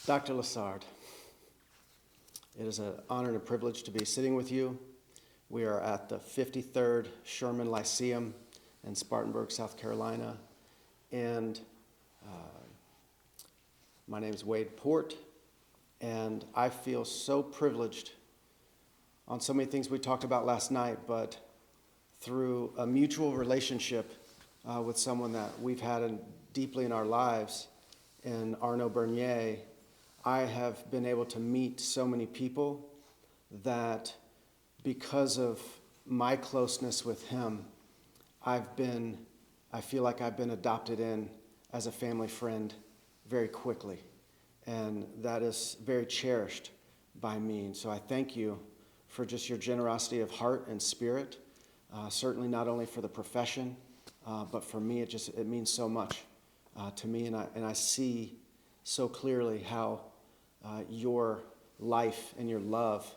Dr. Lessard, it is an honor and a privilege to be sitting with you. We are at the 53rd Sherman Lyceum in Spartanburg, South Carolina, and my name is Wade Port, and I feel so privileged on so many things we talked about last night, but through a mutual relationship with someone that we've had deeply in our lives, in Arnaud Bernier, I have been able to meet so many people that because of my closeness with him, I feel like I've been adopted in as a family friend very quickly. And that is very cherished by me. And so I thank you for just your generosity of heart and spirit, certainly not only for the profession, but for me, it means so much to me. And I see so clearly how your life and your love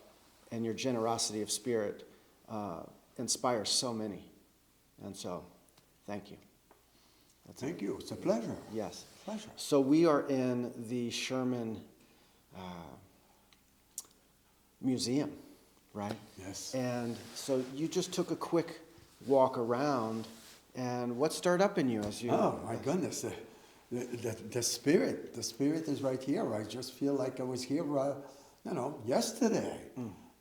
and your generosity of spirit inspires so many. And so, thank you. Thank you. It's a pleasure. Yes. Pleasure. So we are in the Sherman Museum, right? Yes. And so you just took a quick walk around, and what stirred up in you as you... Oh, my goodness. The spirit is right here. I just feel like I was here, yesterday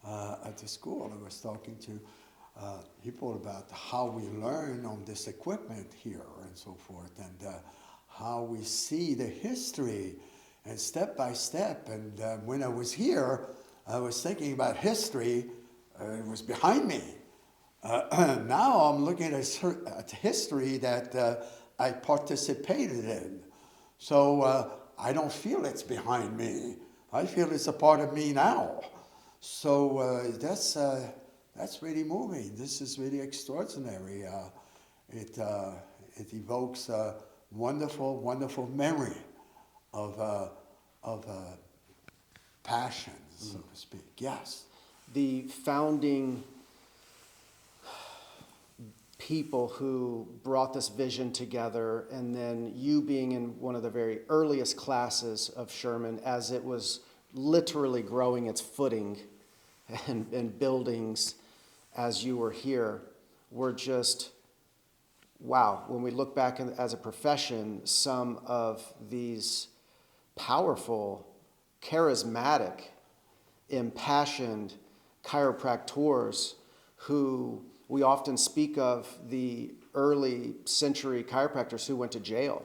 at the school. I was talking to people about how we learn on this equipment here and so forth, and how we see the history and step by step. And when I was here, I was thinking about history. It was behind me. Now I'm looking at history that I participated in. So I don't feel it's behind me. I feel it's a part of me now. So that's really moving. This is really extraordinary. It evokes a wonderful, wonderful memory of passion, so to speak. Yes. The founding people who brought this vision together, and then you being in one of the very earliest classes of Sherman as it was literally growing its footing and buildings as you were here, were just, wow. When we look back as a profession, some of these powerful, charismatic, impassioned chiropractors who we often speak of, the early century chiropractors who went to jail.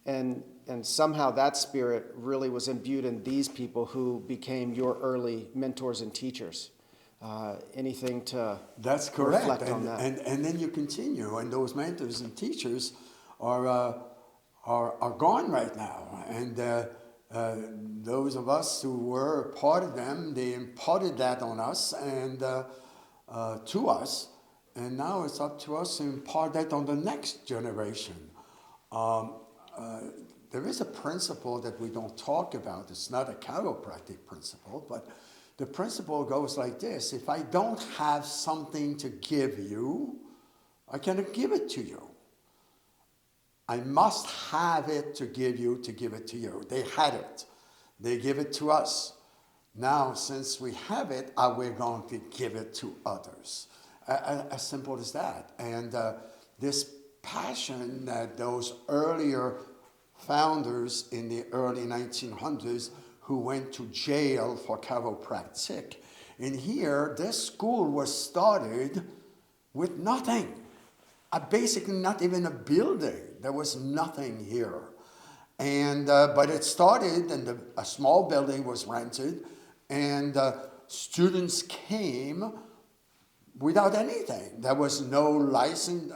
And somehow that spirit really was imbued in these people who became your early mentors and teachers. Anything to That's correct. Reflect on that? And then you continue, and those mentors and teachers are gone right now. And those of us who were part of them, they imparted that on us and to us. And now it's up to us to impart that on the next generation. There is a principle that we don't talk about. It's not a chiropractic principle, but the principle goes like this. If I don't have something to give you, I cannot give it to you. I must have it to give it to you. They had it. They give it to us. Now, since we have it, we're going to give it to others. As simple as that. And this passion that those earlier founders in the early 1900s who went to jail for chiropractic. And here, this school was started with nothing. Basically not even a building. There was nothing here. And but it started, and a small building was rented, and students came without anything. There was no license,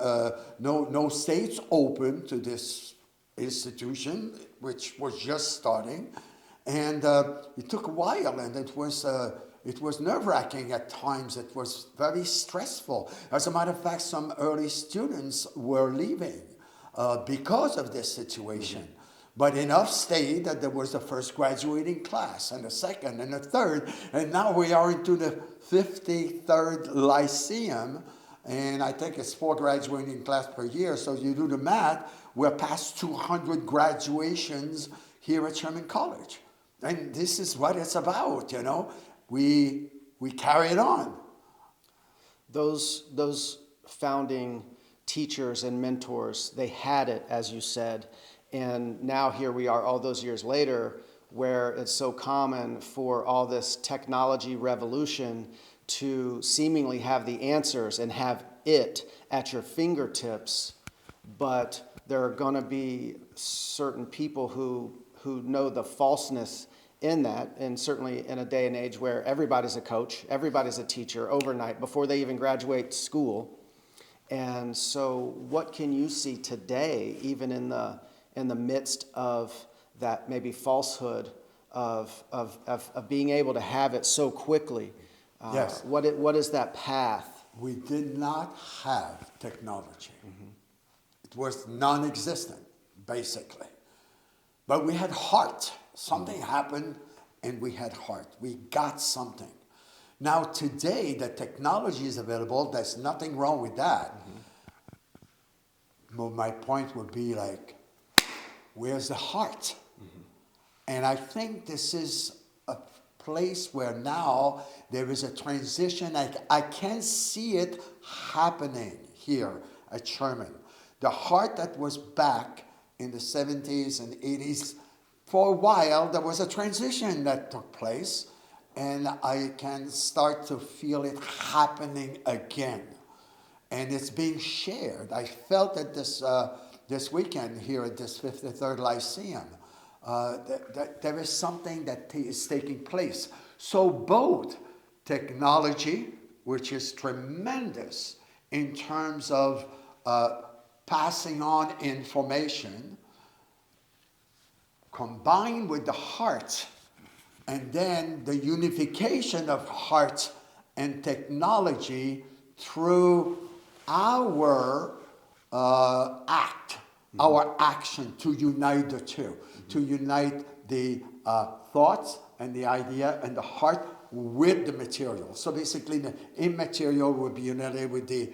no states open to this institution, which was just starting. And it took a while, and it was nerve-wracking at times. It was very stressful. As a matter of fact, some early students were leaving because of this situation. Mm-hmm. But enough stayed that there was the first graduating class, and the second, and the third, and now we are into the 53rd Lyceum, and I think it's 4 graduating class per year, so you do the math, we're past 200 graduations here at Sherman College. And this is what it's about, you know. We carry it on. Those founding teachers and mentors, they had it, as you said, and now here we are all those years later, where it's so common for all this technology revolution to seemingly have the answers and have it at your fingertips, but there are going to be certain people who know the falseness in that, and certainly in a day and age where everybody's a coach, everybody's a teacher overnight before they even graduate school. And so what can you see today, even in the midst of that maybe falsehood of being able to have it so quickly? Yes. What is that path? We did not have technology. It was non-existent, basically. But we had heart. Something happened, and we had heart. We got something. Now, today, the technology is available. There's nothing wrong with that. Well, my point would be like, where's the heart? And I think this is a place where now there is a transition. I can see it happening here at Sherman. The heart that was back in the 70s and 80s, for a while, there was a transition that took place, and I can start to feel it happening again. And it's being shared. I felt it this weekend here at this 53rd Lyceum. That there is something that is taking place. So both technology, which is tremendous in terms of passing on information, combined with the heart, and then the unification of heart and technology through our act, our action to unite the two, to unite the thoughts and the idea and the heart with the material. So basically, the immaterial will be united with the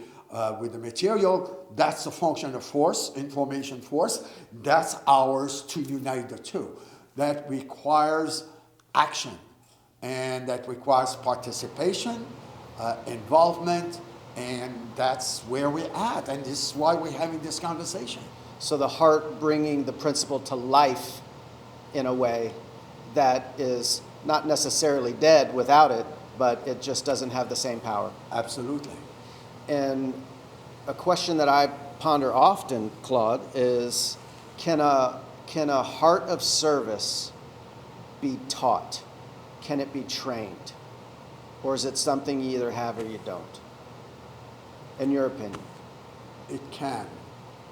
material. That's the function of force, information force. That's ours to unite the two. That requires action, and that requires participation, involvement, and that's where we're at. And this is why we're having this conversation. So the heart bringing the principle to life in a way that is not necessarily dead without it, but it just doesn't have the same power. Absolutely. And a question that I ponder often, Claude, is can a heart of service be taught? Can it be trained? Or is it something you either have or you don't? In your opinion? It can.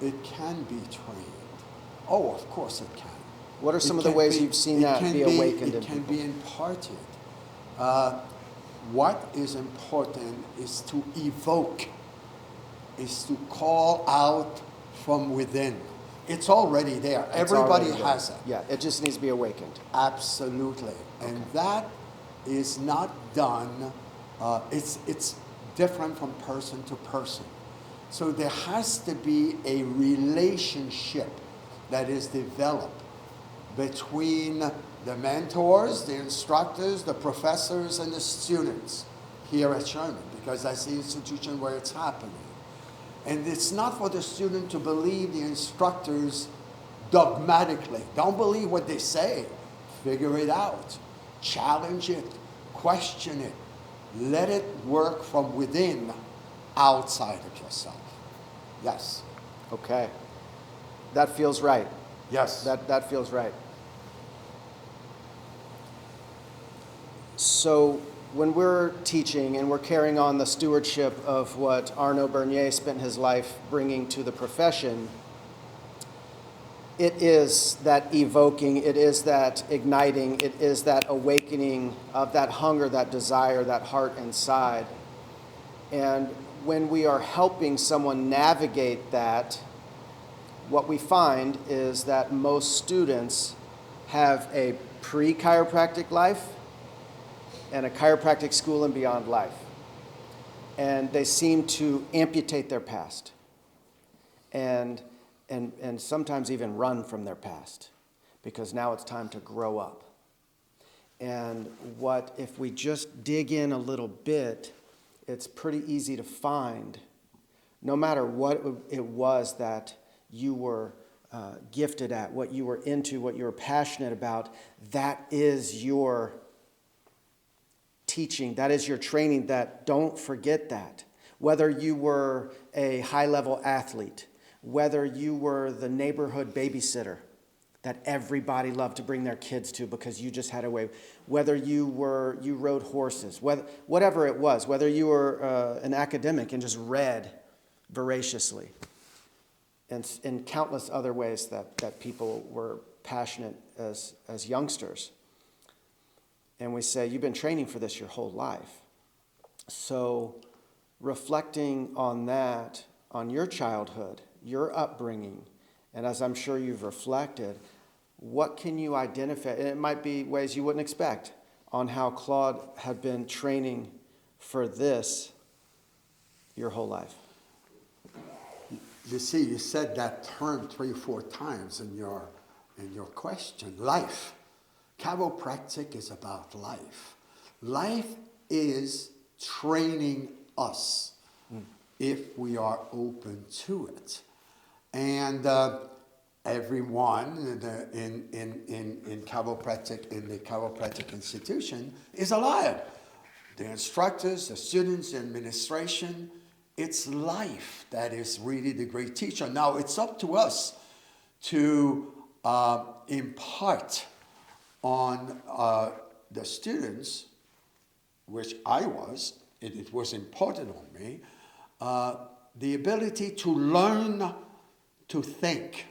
It can be trained. Oh, of course it can. What are some of the ways you've seen that be awakened in people? It can be imparted. What is important is to evoke, is to call out from within. It's already there. Everybody has it. Yeah, it just needs to be awakened. Absolutely. And that is not done, it's different from person to person. So there has to be a relationship that is developed between the mentors, the instructors, the professors, and the students here at Sherman, because that's the institution where it's happening. And it's not for the student to believe the instructors dogmatically. Don't believe what they say. Figure it out. Challenge it. Question it. Let it work from within, outside of yourself. Yes. Okay. That feels right. Yes. That feels right. So when we're teaching and we're carrying on the stewardship of what Arnaud Bernier spent his life bringing to the profession, it is that evoking, it is that igniting, it is that awakening of that hunger, that desire, that heart inside. And when we are helping someone navigate that, what we find is that most students have a pre-chiropractic life and a chiropractic school and beyond life. And they seem to amputate their past and sometimes even run from their past because now it's time to grow up. And what, if we just dig in a little bit, it's pretty easy to find, no matter what it was that you were gifted at, what you were into, what you were passionate about, that is your teaching, that is your training, that don't forget that. Whether you were a high-level athlete, whether you were the neighborhood babysitter that everybody loved to bring their kids to because you just had a way, whether you rode horses, whatever it was, whether you were an academic and just read voraciously, and in countless other ways that people were passionate as youngsters. And we say, you've been training for this your whole life. So reflecting on that, on your childhood, your upbringing, and as I'm sure you've reflected, what can you identify? And it might be ways you wouldn't expect on how Claude had been training for this your whole life. You see, you said that term 3 or 4 times in your question, life. Chiropractic is about life. Life is training us if we are open to it. And everyone in chiropractic, in the chiropractic institution, is alive. The instructors, the students, the administration. It's life that is really the great teacher. Now, it's up to us to impart on the students, which I was, it was imparted on me, the ability to learn to think.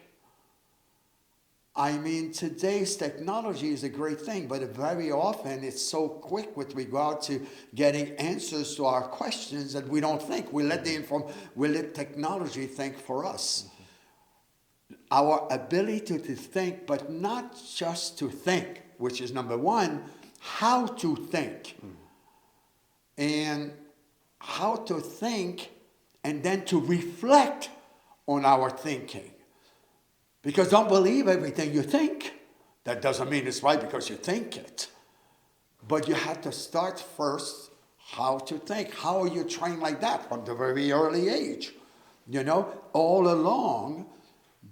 I mean, today's technology is a great thing, but very often it's so quick with regard to getting answers to our questions that we don't think. We let technology think for us. Our ability to think, but not just to think, which is number one, how to think. And how to think and then to reflect on our thinking. Because don't believe everything you think. That doesn't mean it's right because you think it. But you have to start first how to think. How are you trained like that from the very early age? You know, all along.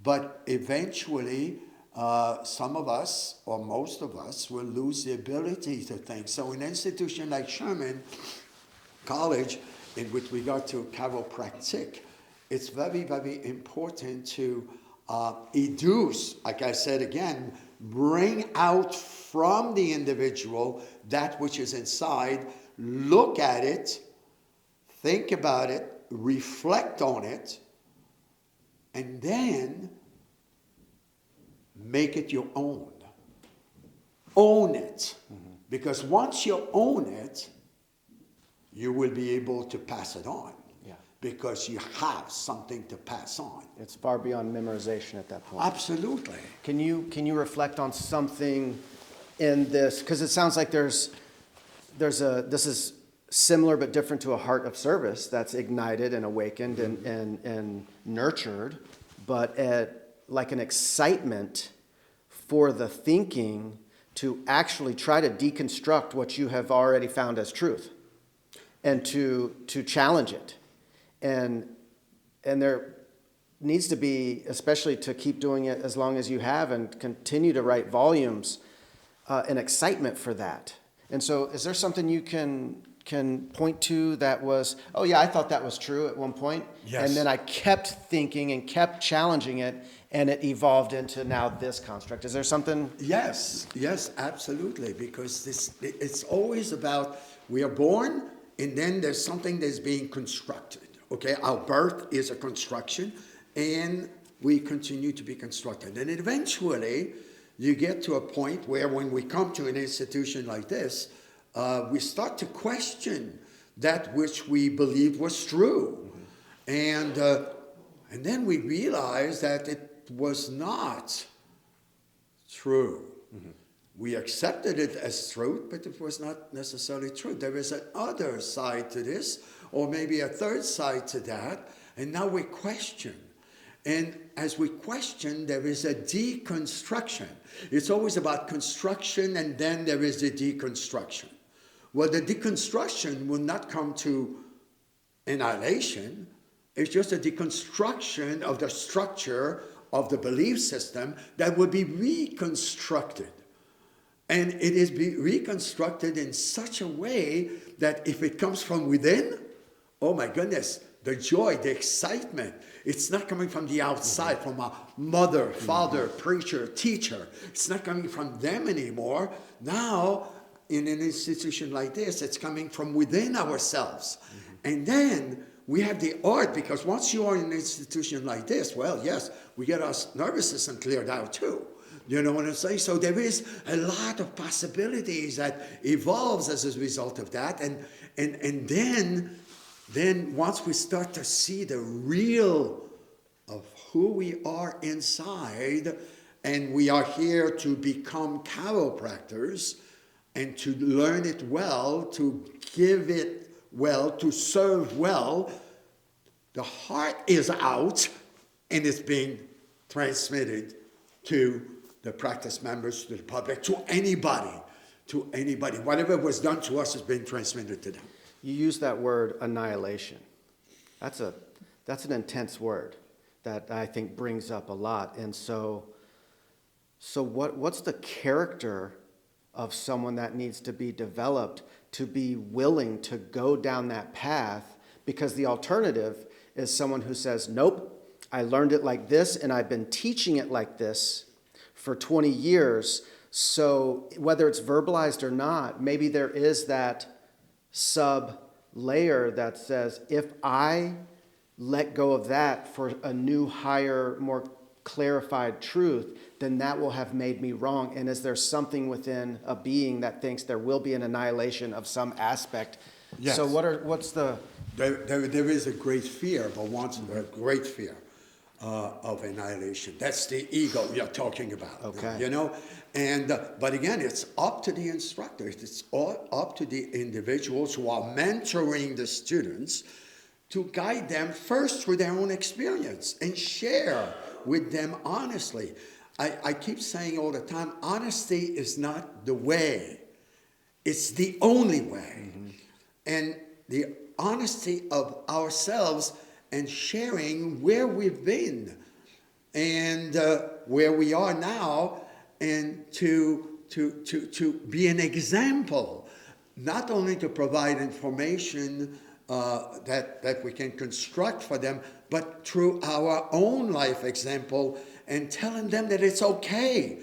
But eventually, some of us, or most of us, will lose the ability to think. So in an institution like Sherman College, with regard to chiropractic, it's very, very important to educe, like I said again, bring out from the individual that which is inside, look at it, think about it, reflect on it, and then make it your own. Own it. Because once you own it, you will be able to pass it on. Because you have something to pass on. It's far beyond memorization at that point. Absolutely. Can you reflect on something in this? Because it sounds like this is similar but different to a heart of service that's ignited and awakened and nurtured, but like an excitement for the thinking to actually try to deconstruct what you have already found as truth and to challenge it. And there needs to be, especially to keep doing it as long as you have and continue to write volumes, an excitement for that. And so is there something you can point to that was, oh yeah, I thought that was true at one point. Yes. And then I kept thinking and kept challenging it, and it evolved into now this construct. Is there something? Yes, absolutely. Because it's always about, we are born, and then there's something that's being constructed. Okay, our birth is a construction, and we continue to be constructed. And eventually, you get to a point where when we come to an institution like this, we start to question that which we believed was true. And then we realize that it was not true. We accepted it as truth, but it was not necessarily true. There is another side to this, or maybe a third side to that, and now we question. And as we question, there is a deconstruction. It's always about construction, and then there is the deconstruction. Well, the deconstruction will not come to annihilation. It's just a deconstruction of the structure of the belief system that will be reconstructed. And it is reconstructed in such a way that if it comes from within, oh my goodness, the joy, the excitement, it's not coming from the outside, from a mother, father, preacher, teacher. It's not coming from them anymore. Now, in an institution like this, it's coming from within ourselves. And then we have the art, because once you are in an institution like this, well, yes, we get our nervous system cleared out too. You know what I'm saying? So there is a lot of possibilities that evolves as a result of that. And then once we start to see the real of who we are inside, and we are here to become chiropractors and to learn it well, to give it well, to serve well, the heart is out and it's being transmitted to the practice members, to the public, to anybody. Whatever was done to us has been transmitted to them. You use that word annihilation. That's an intense word that I think brings up a lot. And so what's the character of someone that needs to be developed to be willing to go down that path? Because the alternative is someone who says, nope, I learned it like this and I've been teaching it like this for 20 years. So whether it's verbalized or not, maybe there is that sub layer that says, if I let go of that for a new, higher, more clarified truth, then that will have made me wrong. And is there something within a being that thinks there will be an annihilation of some aspect? Yes. So what's the... There is a great fear, but once a great fear of annihilation. That's the ego you're talking about. Okay. You know? And but again, it's up to the instructors. It's all up to the individuals who are mentoring the students to guide them first through their own experience and share with them honestly. I keep saying all the time, honesty is not the way. It's the only way. Mm-hmm. And the honesty of ourselves and sharing where we've been and where we are now, and to be an example, not only to provide information that we can construct for them, but through our own life example and telling them that it's okay.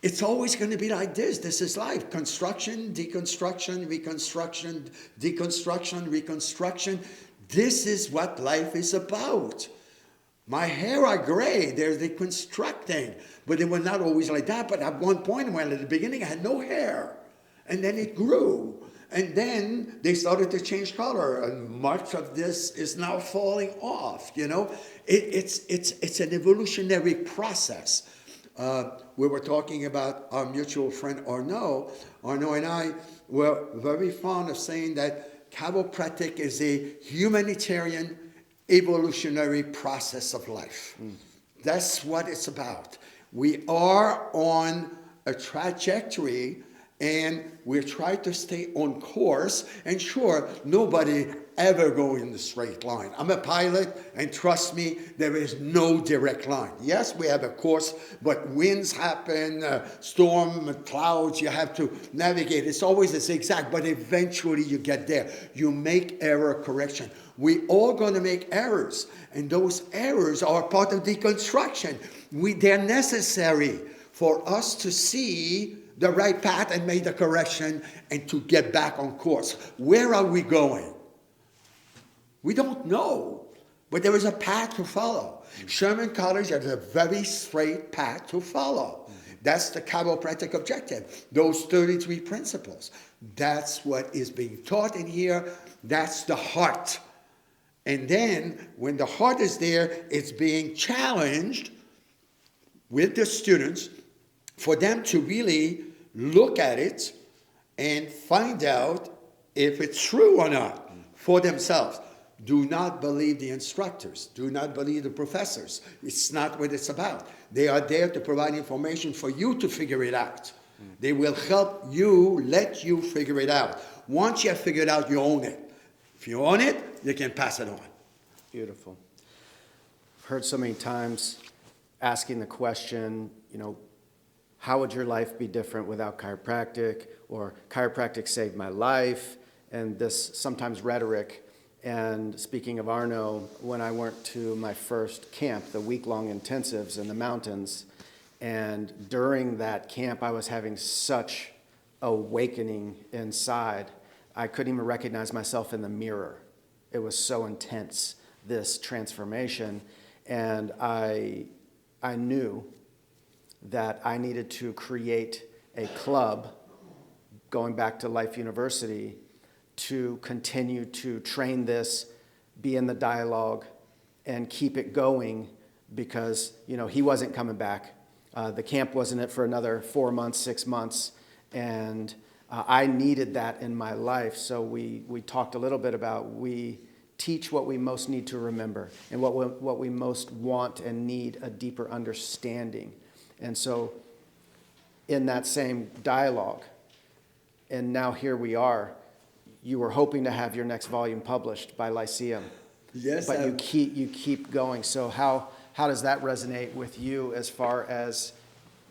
It's always going to be like this. This is life. Construction, deconstruction, reconstruction, deconstruction, reconstruction. This is what life is about. My hair are gray. They're deconstructing. But they were not always like that. But at one point, well, at the beginning, I had no hair. And then it grew. And then they started to change color. And much of this is now falling off, you know. It's an evolutionary process. We were talking about our mutual friend Arnaud. Arnaud and I were very fond of saying that chiropractic is a humanitarian evolutionary process of life. That's what it's about. We are on a trajectory and we try to stay on course. And sure, nobody ever go in the straight line. I'm a pilot, and trust me, there is no direct line. Yes, we have a course, but winds happen, storm, clouds, you have to navigate. It's always a zigzag, but eventually you get there. You make error correction. We all going to make errors, and those errors are part of deconstruction. They're necessary for us to see the right path and make the correction and to get back on course. Where are we going? We don't know, but there is a path to follow. Sherman College has a very straight path to follow. That's the chiropractic objective, those 33 principles. That's what is being taught in here. That's the heart. And then when the heart is there, it's being challenged with the students for them to really look at it and find out if it's true or not for themselves. do not believe the instructors. Do not believe the professors. It's not what it's about. They are there to provide information for you to figure it out. They will help you, let you figure it out. Once you have figured out, you own it. If you own it, you can pass it on. Beautiful. I've heard so many times asking the question, how would your life be different without chiropractic? Or chiropractic saved my life, and this sometimes rhetoric. And speaking of Arno, when I went to my first camp, the week-long intensives in the mountains, and during that camp I was having such awakening inside. I couldn't even recognize myself in the mirror. It was so intense, this transformation. And I knew that I needed to create a club, going back to Life University, to continue to train this, be in the dialogue, and keep it going, because he wasn't coming back. The camp wasn't it for another 4 months, 6 months, and I needed that in my life. So we talked a little bit about, we teach what we most need to remember and what we most want and need a deeper understanding. And so in that same dialogue, and now here we are, you were hoping to have your next volume published by Lyceum. Yes. But you keep going. So how does that resonate with you as far as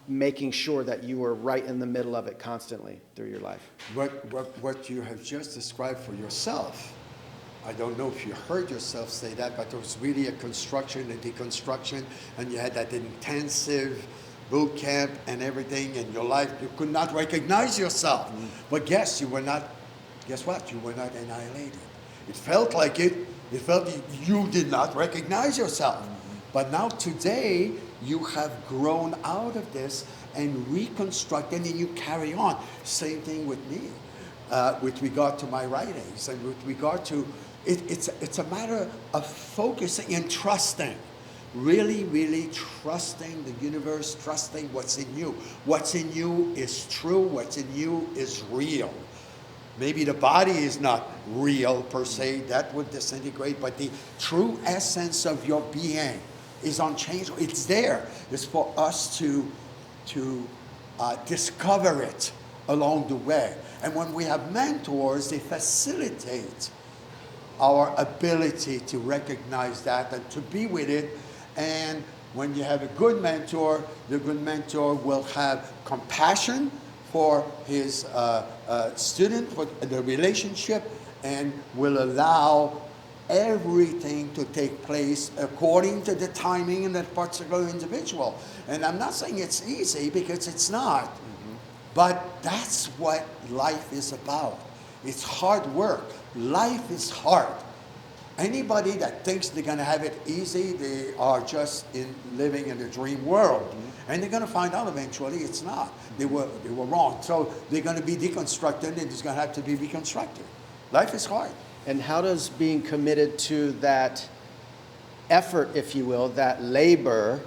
making sure that you were right in the middle of it constantly through your life? What you have just described for yourself, I don't know if you heard yourself say that, but it was really a construction, a deconstruction, and you had that intensive boot camp and everything in your life. You could not recognize yourself. Mm-hmm. But guess what? You were not annihilated. It felt like it. It felt you did not recognize yourself. Mm-hmm. But now today, you have grown out of this and reconstructed, and you carry on. Same thing with me, with regard to my writings, and with regard to, it's a matter of focusing and trusting. Really, really trusting the universe, trusting what's in you. What's in you is true, what's in you is real. Maybe the body is not real per se, that would disintegrate, but the true essence of your being is unchangeable. It's there. It's for us to discover it along the way. And when we have mentors, they facilitate our ability to recognize that and to be with it. And when you have a good mentor, the good mentor will have compassion for his student, for the relationship, and will allow everything to take place according to the timing in that particular individual. And I'm not saying it's easy, because it's not. Mm-hmm. But that's what life is about. It's hard work. Life is hard. Anybody that thinks they're going to have it easy, they are just living in a dream world. Mm-hmm. And they're going to find out eventually it's not. They were wrong. So they're going to be deconstructed, and it's going to have to be reconstructed. Life is hard. And how does being committed to that effort, if you will, that labor,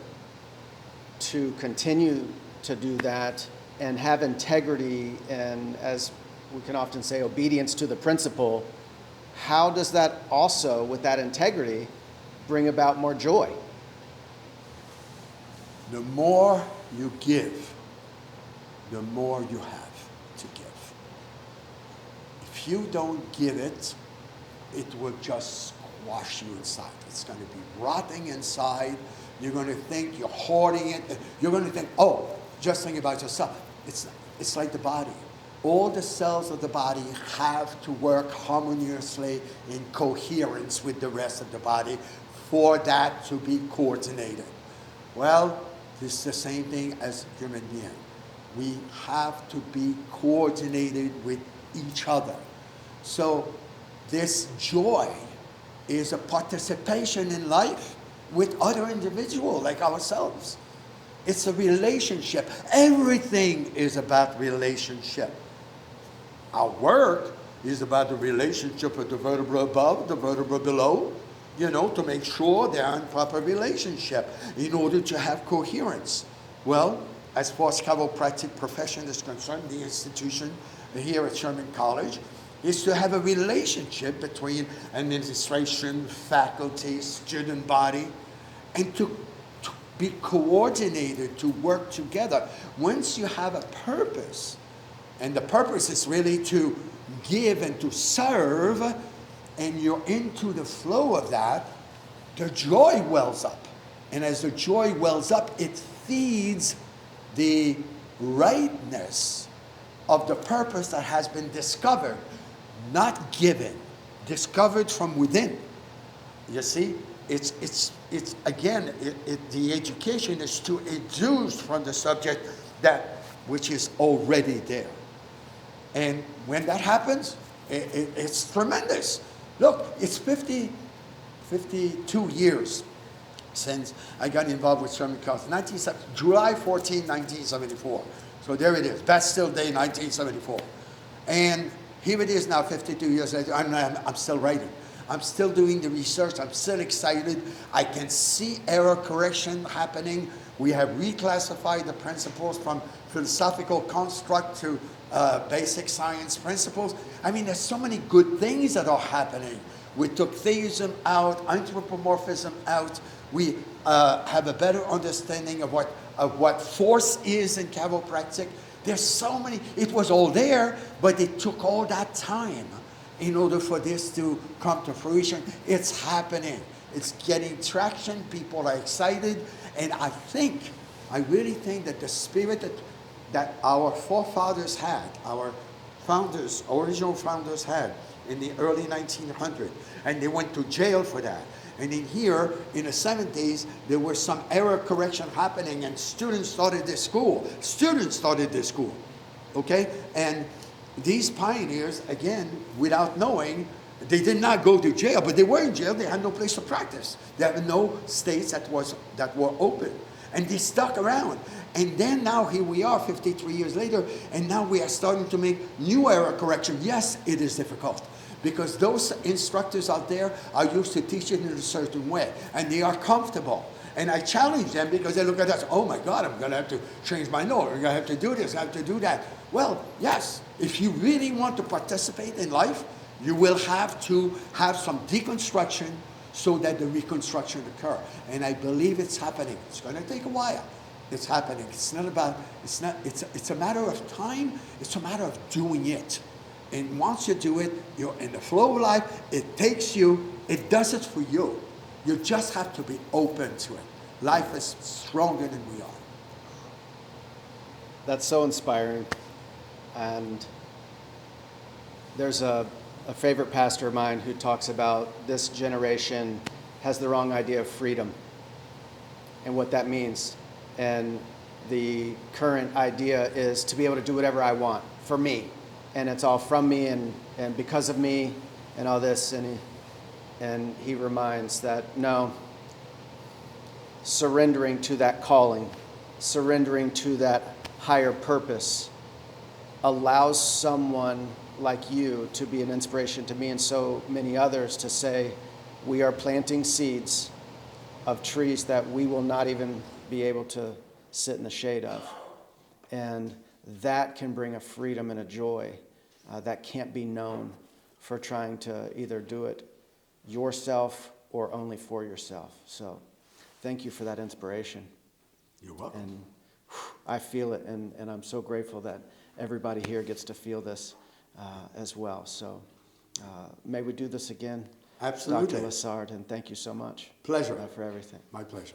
to continue to do that and have integrity and, as we can often say, obedience to the principle, how does that also, with that integrity, bring about more joy? The more you give, the more you have to give. If you don't give it, it will just squash you inside. It's going to be rotting inside. You're going to think you're hoarding it. You're going to think, oh, just think about yourself. It's like the body. All the cells of the body have to work harmoniously in coherence with the rest of the body for that to be coordinated. Well, this is the same thing as human being. We have to be coordinated with each other. So this joy is a participation in life with other individuals like ourselves. It's a relationship. Everything is about relationship. Our work is about the relationship with the vertebra above, the vertebra below, to make sure they're in proper relationship in order to have coherence. Well, as far as chiropractic profession is concerned, the institution here at Sherman College, is to have a relationship between administration, faculty, student body, and to be coordinated, to work together. Once you have a purpose, and the purpose is really to give and to serve, and you're into the flow of that, the joy wells up. And as the joy wells up, it feeds the rightness of the purpose that has been discovered, not given, discovered from within. You see, it's again, the education is to educe from the subject that which is already there. And when that happens, it's tremendous. Look, it's 52 years since I got involved with Sherman Lyceum. July 14, 1974. So there it is, Bastille Day, 1974. And here it is now, 52 years later, I'm still writing. I'm still doing the research. I'm still excited. I can see error correction happening. We have reclassified the principles from philosophical construct to basic science principles. I mean, there's so many good things that are happening. We took theism out, anthropomorphism out. We have a better understanding of what force is in chiropractic. There's so many. It was all there, but it took all that time in order for this to come to fruition. It's happening. It's getting traction. People are excited. And I really think that the spirit that our forefathers had, our founders, original founders had in the early 1900s, and they went to jail for that. And in here, in the 70s, there was some error correction happening, and students started this school. Okay? And these pioneers, again, without knowing, they did not go to jail, but they were in jail. They had no place to practice. They had no states that were open. And they stuck around. And then now here we are 53 years later, and now we are starting to make new error correction. Yes, it is difficult, because those instructors out there are used to teaching in a certain way, and they are comfortable. And I challenge them because they look at us, oh my God, I'm going to have to change my note. I'm going to have to do this, I have to do that. Well, yes, if you really want to participate in life, you will have to have some deconstruction so that the reconstruction occur. And I believe it's happening. It's going to take a while. It's happening. It's a matter of time. It's a matter of doing it. And once you do it, you're in the flow of life. It takes you, it does it for you. You just have to be open to it. Life is stronger than we are. That's so inspiring. And there's a favorite pastor of mine who talks about this generation has the wrong idea of freedom and what that means. And the current idea is to be able to do whatever I want for me. And it's all from me and because of me and all this. And he reminds that, no, surrendering to that calling, surrendering to that higher purpose allows someone like you to be an inspiration to me and so many others to say, we are planting seeds of trees that we will not even be able to sit in the shade of. And that can bring a freedom and a joy that can't be known for trying to either do it yourself or only for yourself. So thank you for that inspiration. You're welcome. And I feel it, and I'm so grateful that everybody here gets to feel this as well. So may we do this again. Absolutely. Dr. Lessard, and thank you so much. Pleasure. For everything. My pleasure.